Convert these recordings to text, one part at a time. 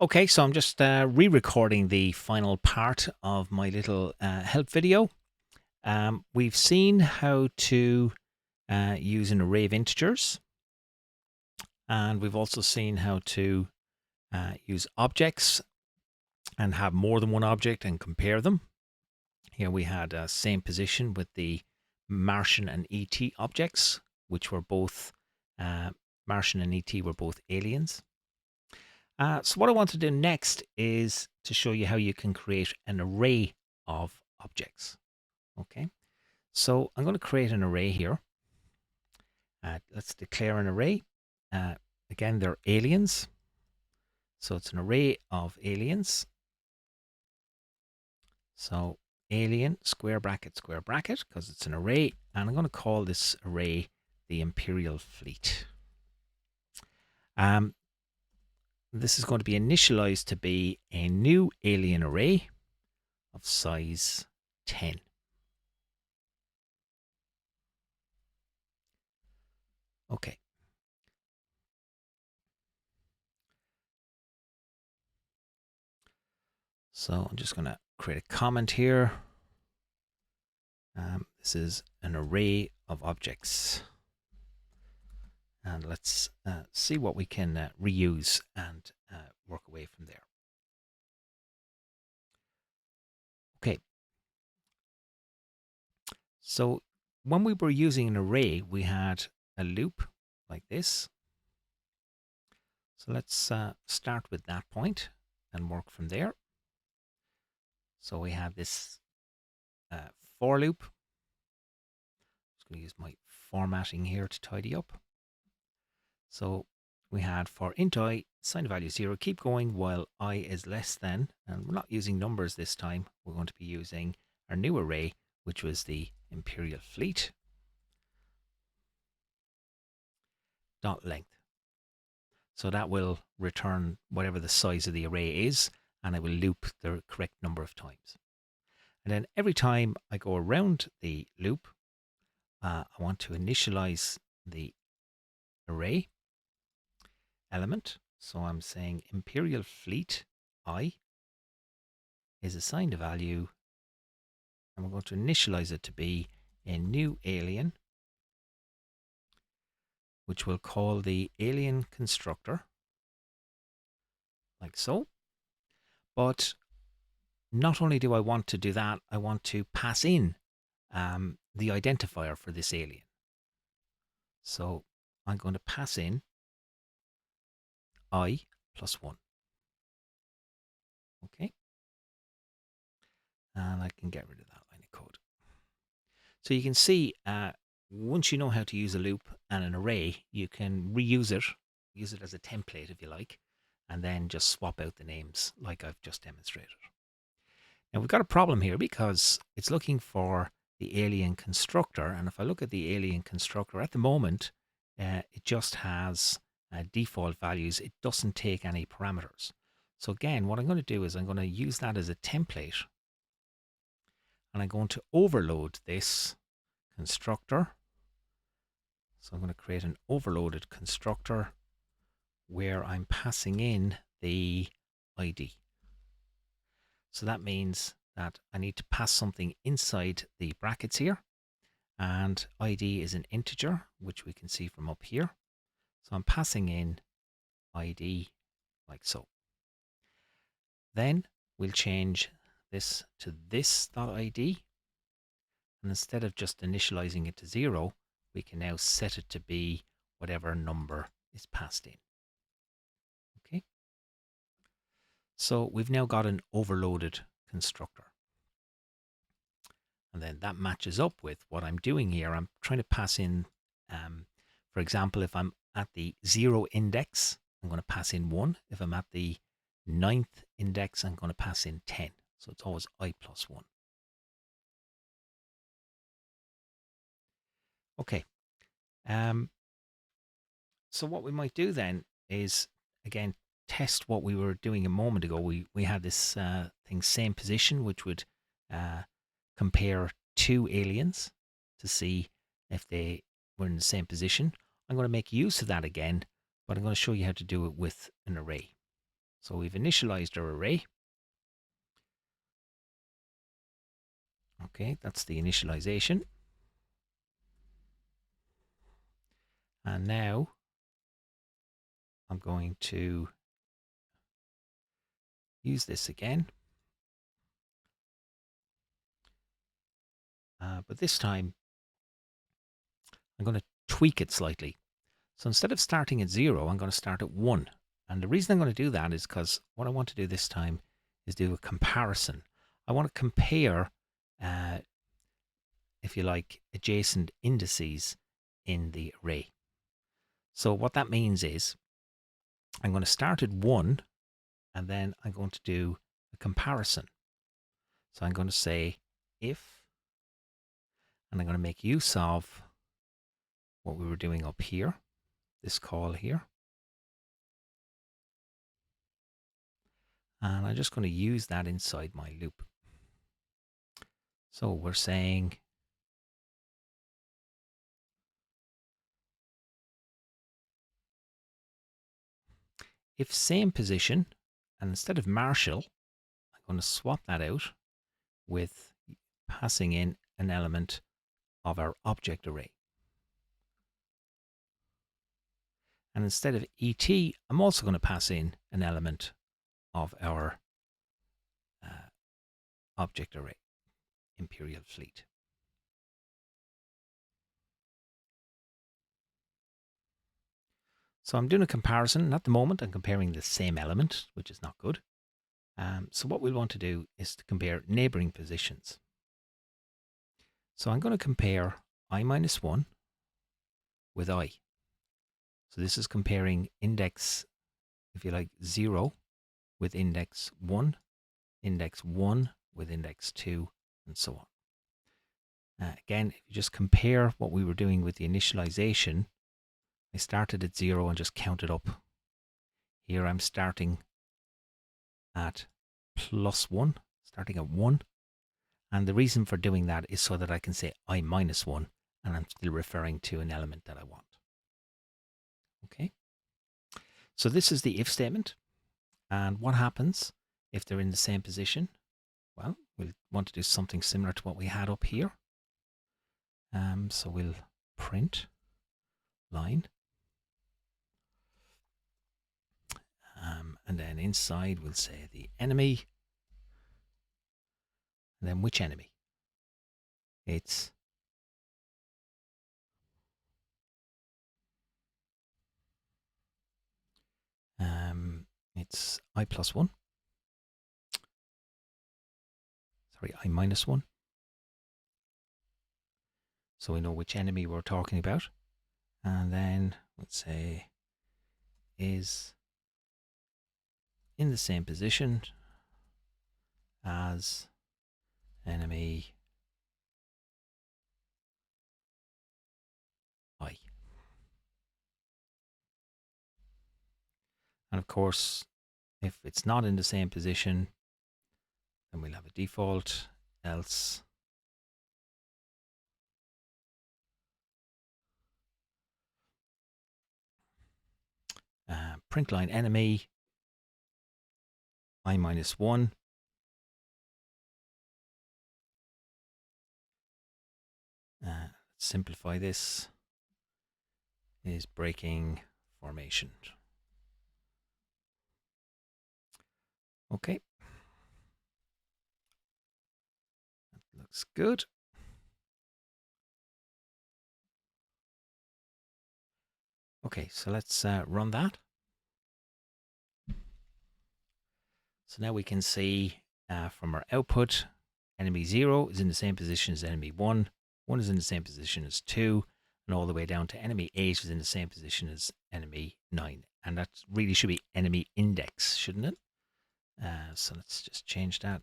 Okay, so I'm just re-recording the final part of my little help video. We've seen how to use an array of integers, and we've also seen how to use objects and have more than one object and compare them. Here we had same position with the Martian and ET objects, which were both Martian and ET were both aliens. So what I want to do next is to show you how you can create an array of objects. Okay, so I'm going to create an array here. Let's declare an array. Again, they're aliens. So it's an array of aliens. So alien, square bracket, because it's an array. And I'm going to call this array the Imperial Fleet. This is going to be initialized to be a new alien array of size 10. Okay. So I'm just going to create a comment here. This is an array of objects. And let's see what we can reuse and work away from there. Okay. So when we were using an array, we had a loop like this. So let's start with that point and work from there. So we have this for loop. I'm just going to use my formatting here to tidy up. So we had for int I, sign value 0, keep going while I is less than, and we're not using numbers this time. We're going to be using our new array, which was the Imperial Fleet. Dot length. So that will return whatever the size of the array is, and I will loop the correct number of times. And then every time I go around the loop, I want to initialize the array element. So I'm saying Imperial Fleet I is assigned a value, and we're going to initialize it to be a new alien, which we'll call the alien constructor, like so. But not only do I want to do that, I want to pass in the identifier for this alien. So I'm going to pass in I plus 1. Okay. And I can get rid of that line of code. So you can see once you know how to use a loop and an array, you can reuse it, use it as a template if you like, and then just swap out the names like I've just demonstrated. Now we've got a problem here because it's looking for the alien constructor, and if I look at the alien constructor at the moment, it just has default values. It doesn't take any parameters. So again, what I'm going to do is I'm going to use that as a template, and I'm going to overload this constructor. So I'm going to create an overloaded constructor where I'm passing in the ID. So that means that I need to pass something inside the brackets here, and ID is an integer, which we can see from up here. So I'm passing in ID like so. Then we'll change this to this.id, and instead of just initializing it to 0, we can now set it to be whatever number is passed in. Okay. So we've now got an overloaded constructor. And then that matches up with what I'm doing here. I'm trying to pass in, for example, if I'm at the 0 index, I'm going to pass in 1. If I'm at the 9th index, I'm going to pass in 10. So it's always I plus 1. Okay. So what we might do then is, again, test what we were doing a moment ago. We had this thing, same position, which would compare two aliens to see if they were in the same position. I'm going to make use of that again, but I'm going to show you how to do it with an array. So we've initialized our array. Okay, that's the initialization. And now I'm going to use this again. But this time I'm going to tweak it slightly. So instead of starting at 0, I'm going to start at 1. And the reason I'm going to do that is because what I want to do this time is do a comparison. I want to compare, if you like, adjacent indices in the array. So what that means is I'm going to start at 1 and then I'm going to do a comparison. So I'm going to say if, and I'm going to make use of what we were doing up here, this call here. And I'm just going to use that inside my loop. So we're saying if same position, and instead of Marshall, I'm going to swap that out with passing in an element of our object array. And instead of ET, I'm also going to pass in an element of our object array, Imperial Fleet. So I'm doing a comparison, and at the moment I'm comparing the same element, which is not good. So what we'll want to do is to compare neighboring positions. So I'm going to compare I minus 1 with I. So this is comparing index, if you like, 0 with index 1, index 1 with index 2, and so on. Again, if you just compare what we were doing with the initialization, I started at 0 and just counted up. Here I'm starting at +1, starting at 1. And the reason for doing that is so that I can say I minus 1 and I'm still referring to an element that I want. Okay. So this is the if statement. And what happens if they're in the same position? Well, we'll want to do something similar to what we had up here. So we'll print line. And then inside we'll say the enemy. And then which enemy? It's I plus 1. Sorry, I minus 1. So we know which enemy we're talking about. And then let's say is in the same position as enemy I. And of course, if it's not in the same position, then we'll have a default, else print line enemy I minus 1. Let's simplify this, is breaking formation. Okay. That looks good. Okay, so let's run that. So now we can see from our output, enemy 0 is in the same position as enemy 1, 1 is in the same position as 2, and all the way down to enemy 8 is in the same position as enemy 9. And that really should be enemy index, shouldn't it? So let's just change that.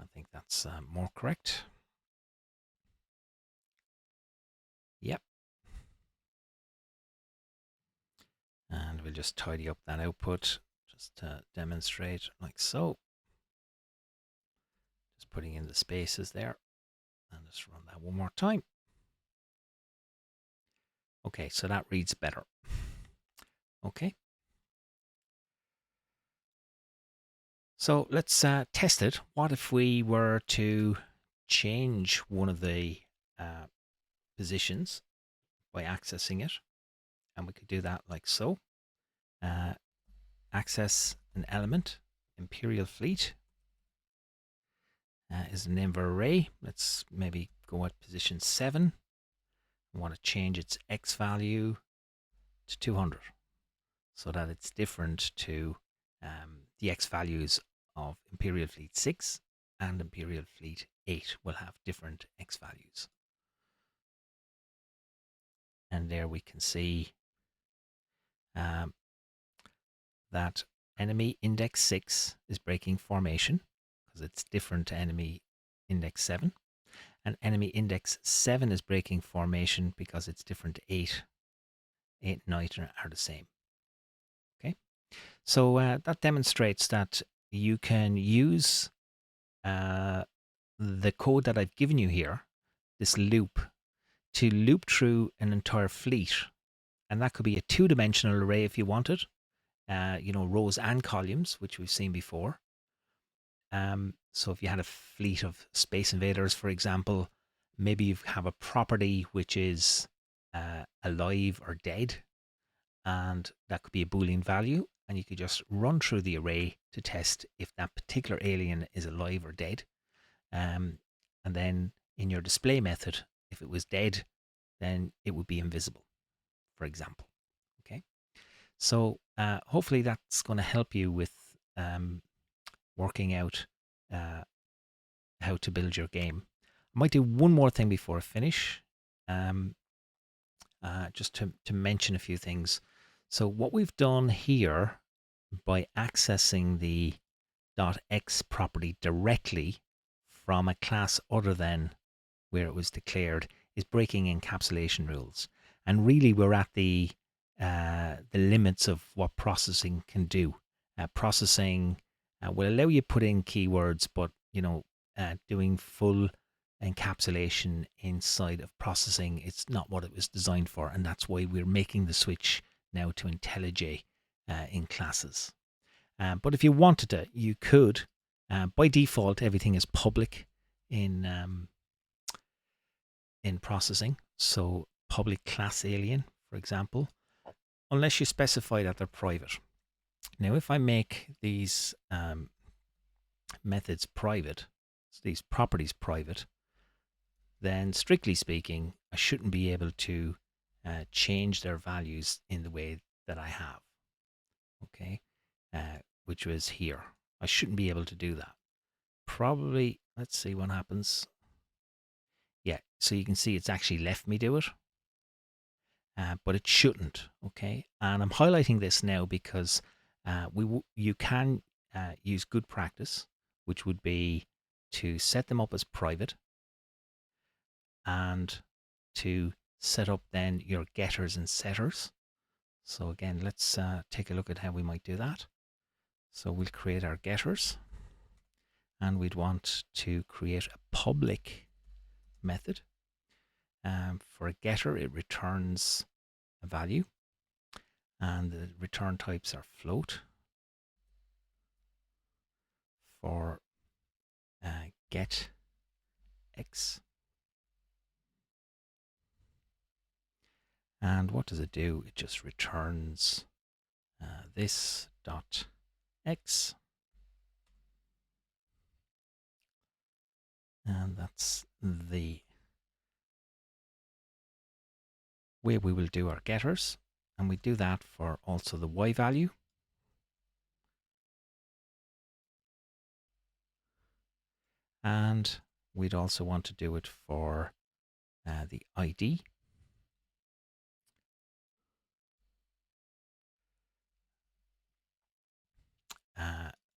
I think that's more correct. Yep. And we'll just tidy up that output just to demonstrate like so. Just putting in the spaces there. And just run that one more time. Okay, so that reads better. Okay. So let's test it. What if we were to change one of the uh, positions by accessing it? And we could do that like so. Uh, access an element, Imperial Fleet is the name of our array. Let's maybe go at position 7. I want to change its X value to 200 so that it's different to the X values of Imperial Fleet 6 and Imperial Fleet 8 will have different X values. And there we can see um, that enemy index 6 is breaking formation because it's different to enemy index 7. And enemy index 7 is breaking formation because it's different to 8. 8 and 9 are the same. Okay, so that demonstrates that you can use the code that I've given you here, this loop, to loop through an entire fleet. And that could be a two-dimensional array if you wanted, rows and columns, which we've seen before. So if you had a fleet of Space Invaders, for example, maybe you have a property which is alive or dead, and that could be a Boolean value, and you could just run through the array to test if that particular alien is alive or dead. And then in your display method, if it was dead, then it would be invisible, for example. Okay, so hopefully that's going to help you with working out how to build your game. I might do one more thing before I finish, just to mention a few things. So what we've done here by accessing the .x property directly from a class other than where it was declared is breaking encapsulation rules. And really we're at the limits of what processing can do. Processing will allow you to put in keywords, but doing full encapsulation inside of processing, it's not what it was designed for, and that's why we're making the switch now to IntelliJ in classes. But if you wanted to, you could. By default, everything is public in processing. So public class alien, for example, unless you specify that they're private. Now, if I make these methods private, so these properties private, then strictly speaking, I shouldn't be able to change their values in the way that I have. Okay, which was here. I shouldn't be able to do that. Probably, let's see what happens. Yeah, so you can see it's actually left me do it, but it shouldn't. Okay, and I'm highlighting this now because you can use good practice, which would be to set them up as private and to set up then your getters and setters. So again, let's take a look at how we might do that. So we'll create our getters, and we'd want to create a public method. For a getter, it returns a value, and the return types are float. For get x, and what does it do? It just returns this dot x, and that's the way we will do our getters. And we do that for also the y value. And we'd also want to do it for the ID.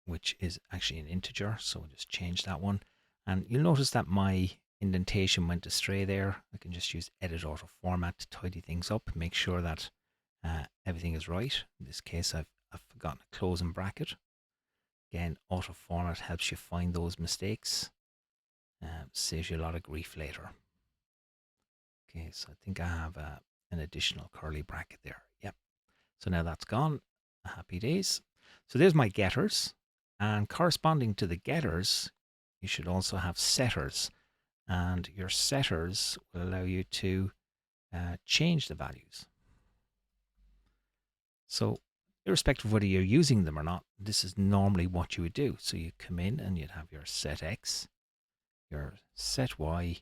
Which is actually an integer, so we'll just change that one. And you'll notice that my indentation went astray there. I can just use edit auto format to tidy things up, make sure that everything is right. In this case, I've forgotten a closing bracket. Again, auto format helps you find those mistakes. Saves you a lot of grief later. Okay, so I think I have an additional curly bracket there. Yep. So now that's gone. Happy days. So there's my getters. And corresponding to the getters, you should also have setters. And your setters will allow you to change the values. So irrespective of whether you're using them or not, this is normally what you would do. So you come in and you'd have your set X, your set Y,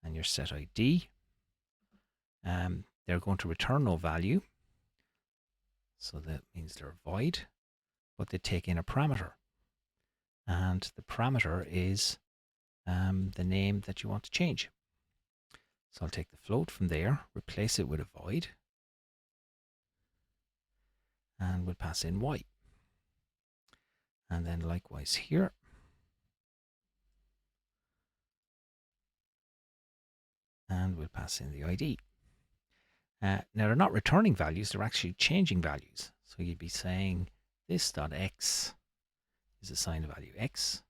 and your set ID. They're going to return no value. So that means they're void, but they take in a parameter. And the parameter is the name that you want to change. So I'll take the float from there, replace it with a void, and we'll pass in Y. And then likewise here. And we'll pass in the ID. Now they're not returning values, they're actually changing values. So you'd be saying this.x is assigned a value x,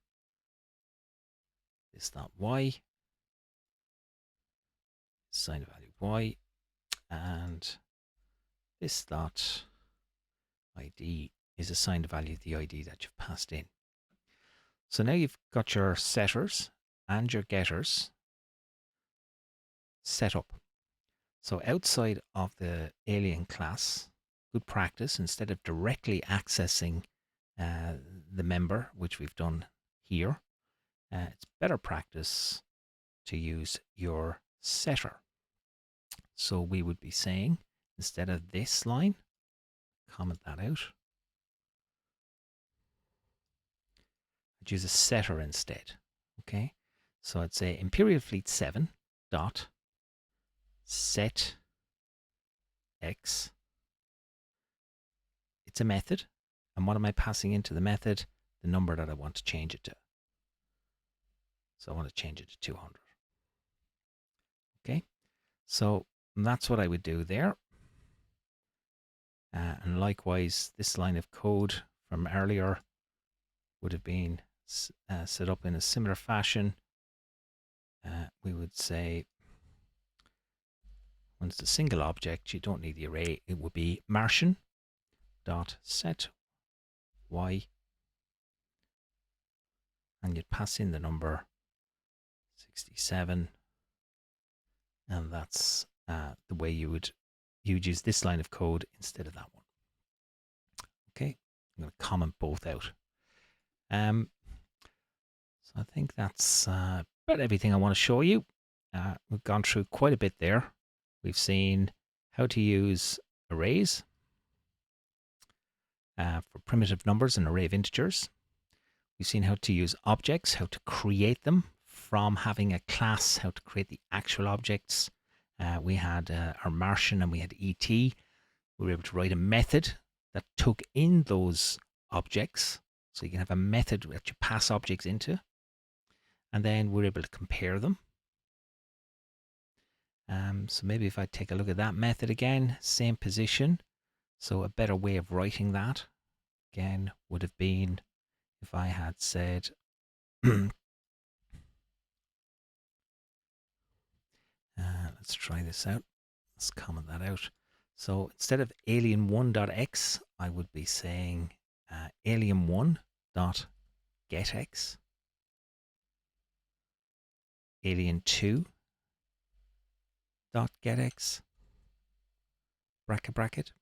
this.y assigned a value y, and this.id is assigned a value the ID that you've passed in. So now you've got your setters and your getters set up. So outside of the alien class, good practice, instead of directly accessing the member, which we've done here, it's better practice to use your setter. So we would be saying, instead of this line, comment that out, I'd use a setter instead. Okay, so I'd say Imperial Fleet 7 dot set X. It's a method. And what am I passing into the method? The number that I want to change it to. So I want to change it to 200. Okay, so that's what I would do there. And likewise, this line of code from earlier would have been set up in a similar fashion. We would say, when it's a single object, you don't need the array. It would be Martian dot set Y, and you'd pass in the number 67, and that's the way you'd use this line of code instead of that one. Okay, I'm going to comment both out. So I think that's about everything I want to show you. We've gone through quite a bit there. We've seen how to use arrays for primitive numbers, an array of integers. We've seen how to use objects, how to create them from having a class, how to create the actual objects. We had our Martian and we had ET. We were able to write a method that took in those objects. So you can have a method that you pass objects into. And then we're able to compare them. So maybe if I take a look at that method again, same position. So a better way of writing that, again, would have been if I had said, let's try this out. Let's comment that out. So instead of alien1.x, I would be saying alien1.getx, alien2.getx, bracket.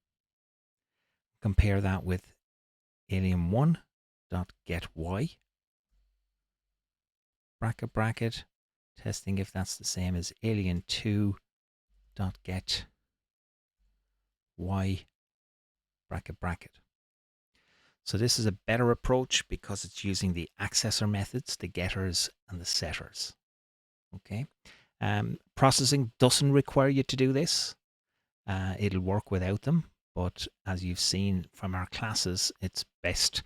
Compare that with alien1.gety, bracket, testing if that's the same as alien2.gety, bracket. So this is a better approach because it's using the accessor methods, the getters and the setters. Okay. Processing doesn't require you to do this. It'll work without them. But as you've seen from our classes, it's best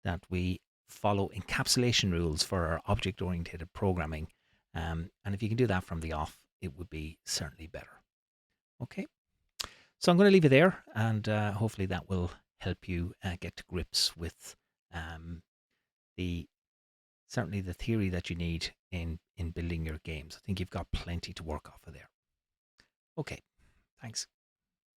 that we follow encapsulation rules for our object-oriented programming. And if you can do that from the off, it would be certainly better. Okay. So I'm going to leave it there, and hopefully that will help you get to grips with certainly the theory that you need in building your games. I think you've got plenty to work off of there. Okay, thanks.